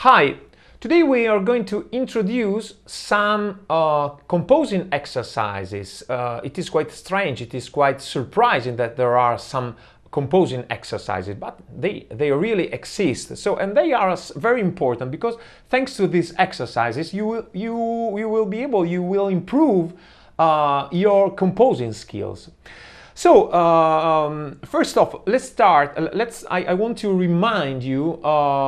Hi, today we are going to introduce some composing exercises. It is quite strange, it is quite surprising that there are some composing exercises, but they really exist. And they are very important because thanks to these exercises you will improve your composing skills. So first off, let's start. I want to remind you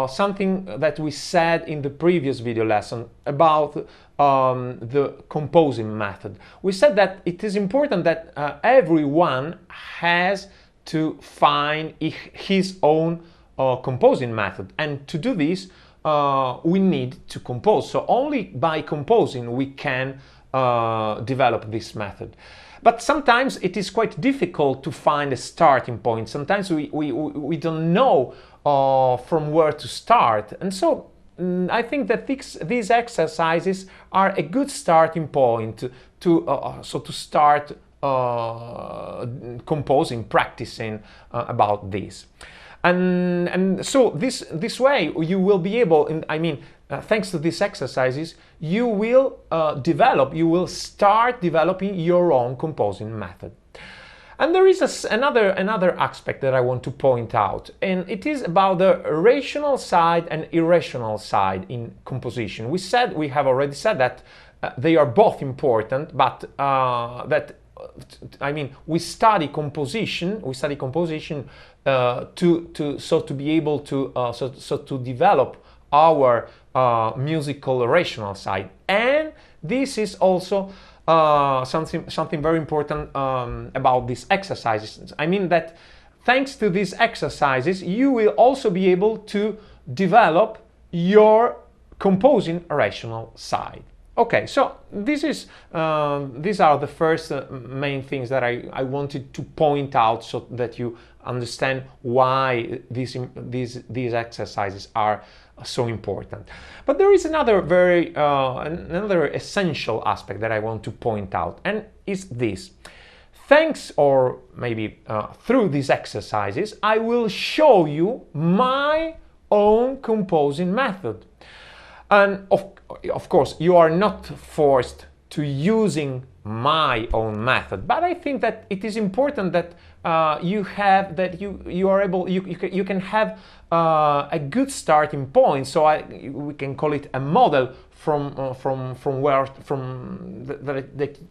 something that we said in the previous video lesson about the composing method. We said that it is important that everyone has to find his own composing method, and to do this we need to compose. So only by composing we can develop this method. But sometimes it is quite difficult to find a starting point. Sometimes we don't know from where to start. And so I think that these exercises are a good starting point to start composing, practicing about this. And so this way you will be able, thanks to these exercises, you will start developing your own composing method. And there is another aspect that I want to point out, and it is about the rational side and irrational side in composition. We have already said that they are both important, but we study composition to be able to develop our musical rational side, and this is also something very important about these exercises. I mean that thanks to these exercises you will also be able to develop your composing rational side. Okay, so these are the first main things that I wanted to point out, so that you understand why these exercises are so important. But there is another another essential aspect that I want to point out, and is this. Thanks, or maybe through these exercises, I will show you my own composing method. And of course, you are not forced to using my own method, but I think that it is important that you can have a good starting point. So we can call it a model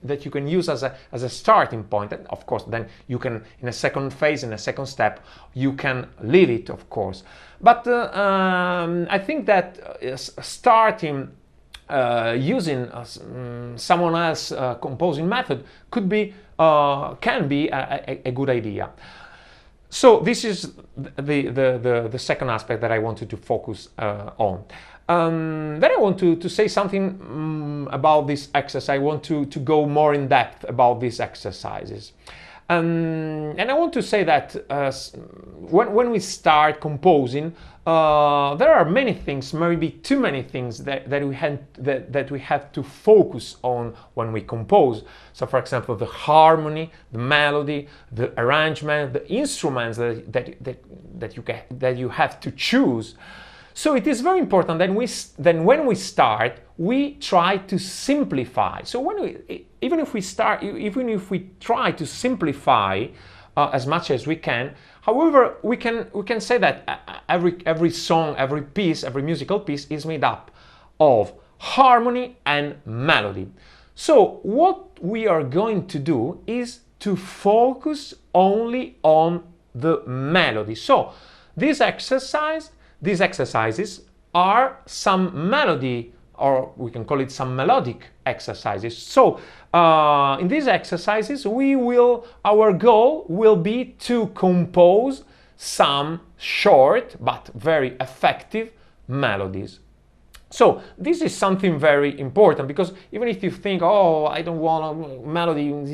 that you can use as a starting point. And of course, then you can, in a second phase, in a second step, you can leave it, of course. But I think that starting using someone else's composing method can be a good idea. So this is the second aspect that I wanted to focus on. Then I want to say something about this exercise. I want to go more in depth about these exercises. And I want to say that when we start composing, there are many things, maybe too many things that we have to focus on when we compose. So, for example, the harmony, the melody, the arrangement, the instruments that you have to choose. So it is very important that when we start, we try to simplify. So even if we try to simplify as much as we can, however, we can say that every song, every piece, every musical piece is made up of harmony and melody. So what we are going to do is to focus only on the melody. So these exercises are some melody, or we can call it some melodic exercises. So in these exercises our goal will be to compose some short but very effective melodies. So this is something very important, because even if you think, oh, I don't want a melody, it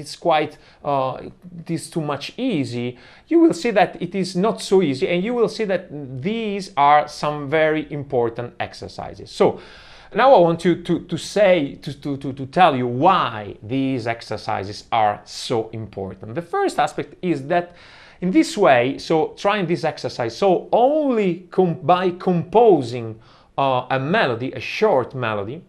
is too much easy, you will see that it is not so easy, and you will see that these are some very important exercises. So now I want to tell you why these exercises are so important. The first aspect is that in this way, so trying this exercise, so only by composing a melody, a short melody,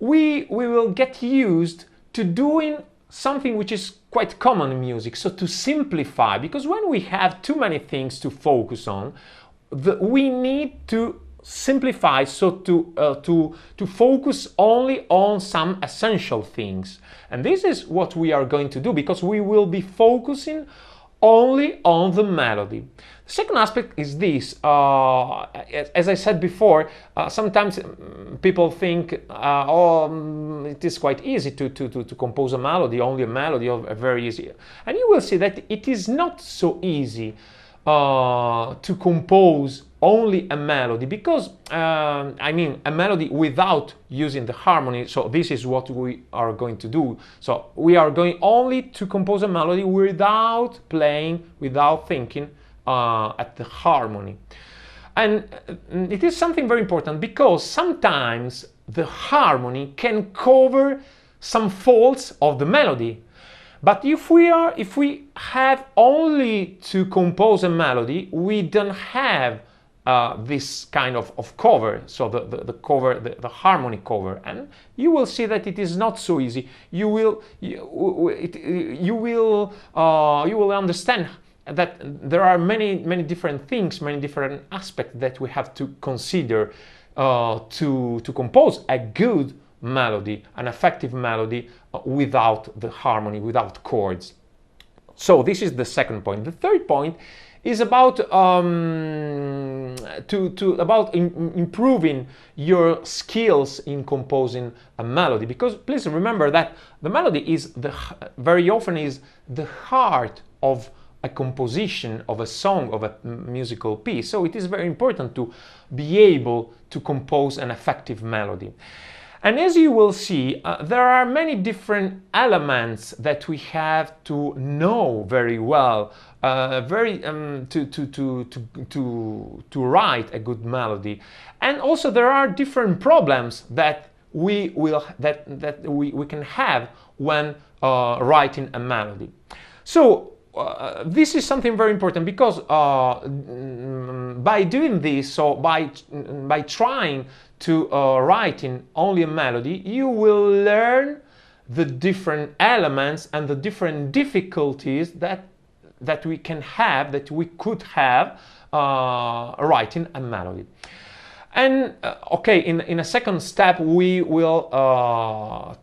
we will get used to doing something which is quite common in music, so to simplify, because when we have too many things to focus on, we need to simplify, so to focus only on some essential things. And this is what we are going to do, because we will be focusing only on the melody. The second aspect is this. As I said before, sometimes people think, it is quite easy to compose a melody, only a melody, or very easy. And you will see that it is not so easy to compose only a melody, because I mean a melody without using the harmony. So this is what we are going to do. So we are going only to compose a melody without playing, without thinking at the harmony. And it is something very important, because sometimes the harmony can cover some faults of the melody. But if we have only to compose a melody, we don't have this kind of cover, so the cover, the harmony cover, and you will see that it is not so easy. You will understand that there are many different things, many different aspects that we have to consider to compose a good melody, an effective melody without the harmony, without chords. So this is the second point. The third point is about improving your skills in composing a melody, because please remember that the melody is very often is the heart of a composition, of a song, of a musical piece. So it is very important to be able to compose an effective melody. And as you will see, there are many different elements that we have to know very well, to write a good melody. And also there are different problems that we can have when writing a melody. So this is something very important, because by doing this, so by trying to writing only a melody, you will learn the different elements and the different difficulties that we can have, that we could have writing a melody. And okay, in a second step we will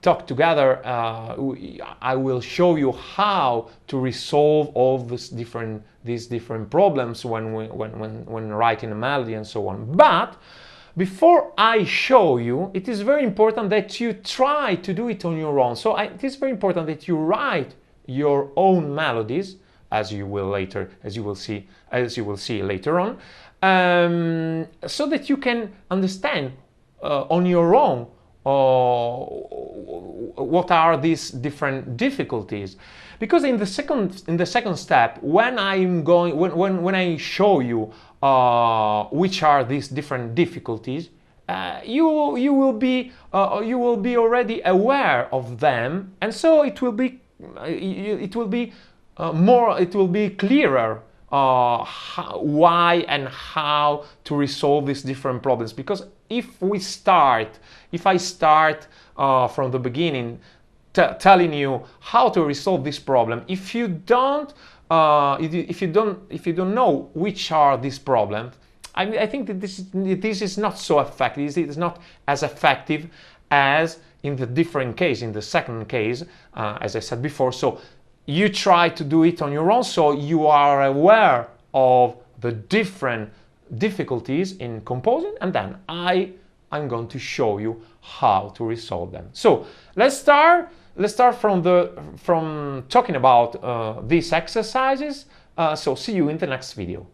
talk together. I will show you how to resolve all these different problems when writing a melody and so on. But before I show you, it is very important that you try to do it on your own. So it is very important that you write your own melodies, as you will see later on, so that you can understand on your own what are these different difficulties. Because in the second step, when I show you which are these different difficulties, you will be already aware of them, and so it will be clearer why and how to resolve these different problems. Because if I start from the beginning telling you how to resolve this problem, if you don't know which are these problems, I think that this is not so effective. It is not as effective as in the different case, in the second case, as I said before. So you try to do it on your own, so you are aware of the different difficulties in composing, and then I'm going to show you how to resolve them. So let's start from talking about these exercises. So see you in the next video.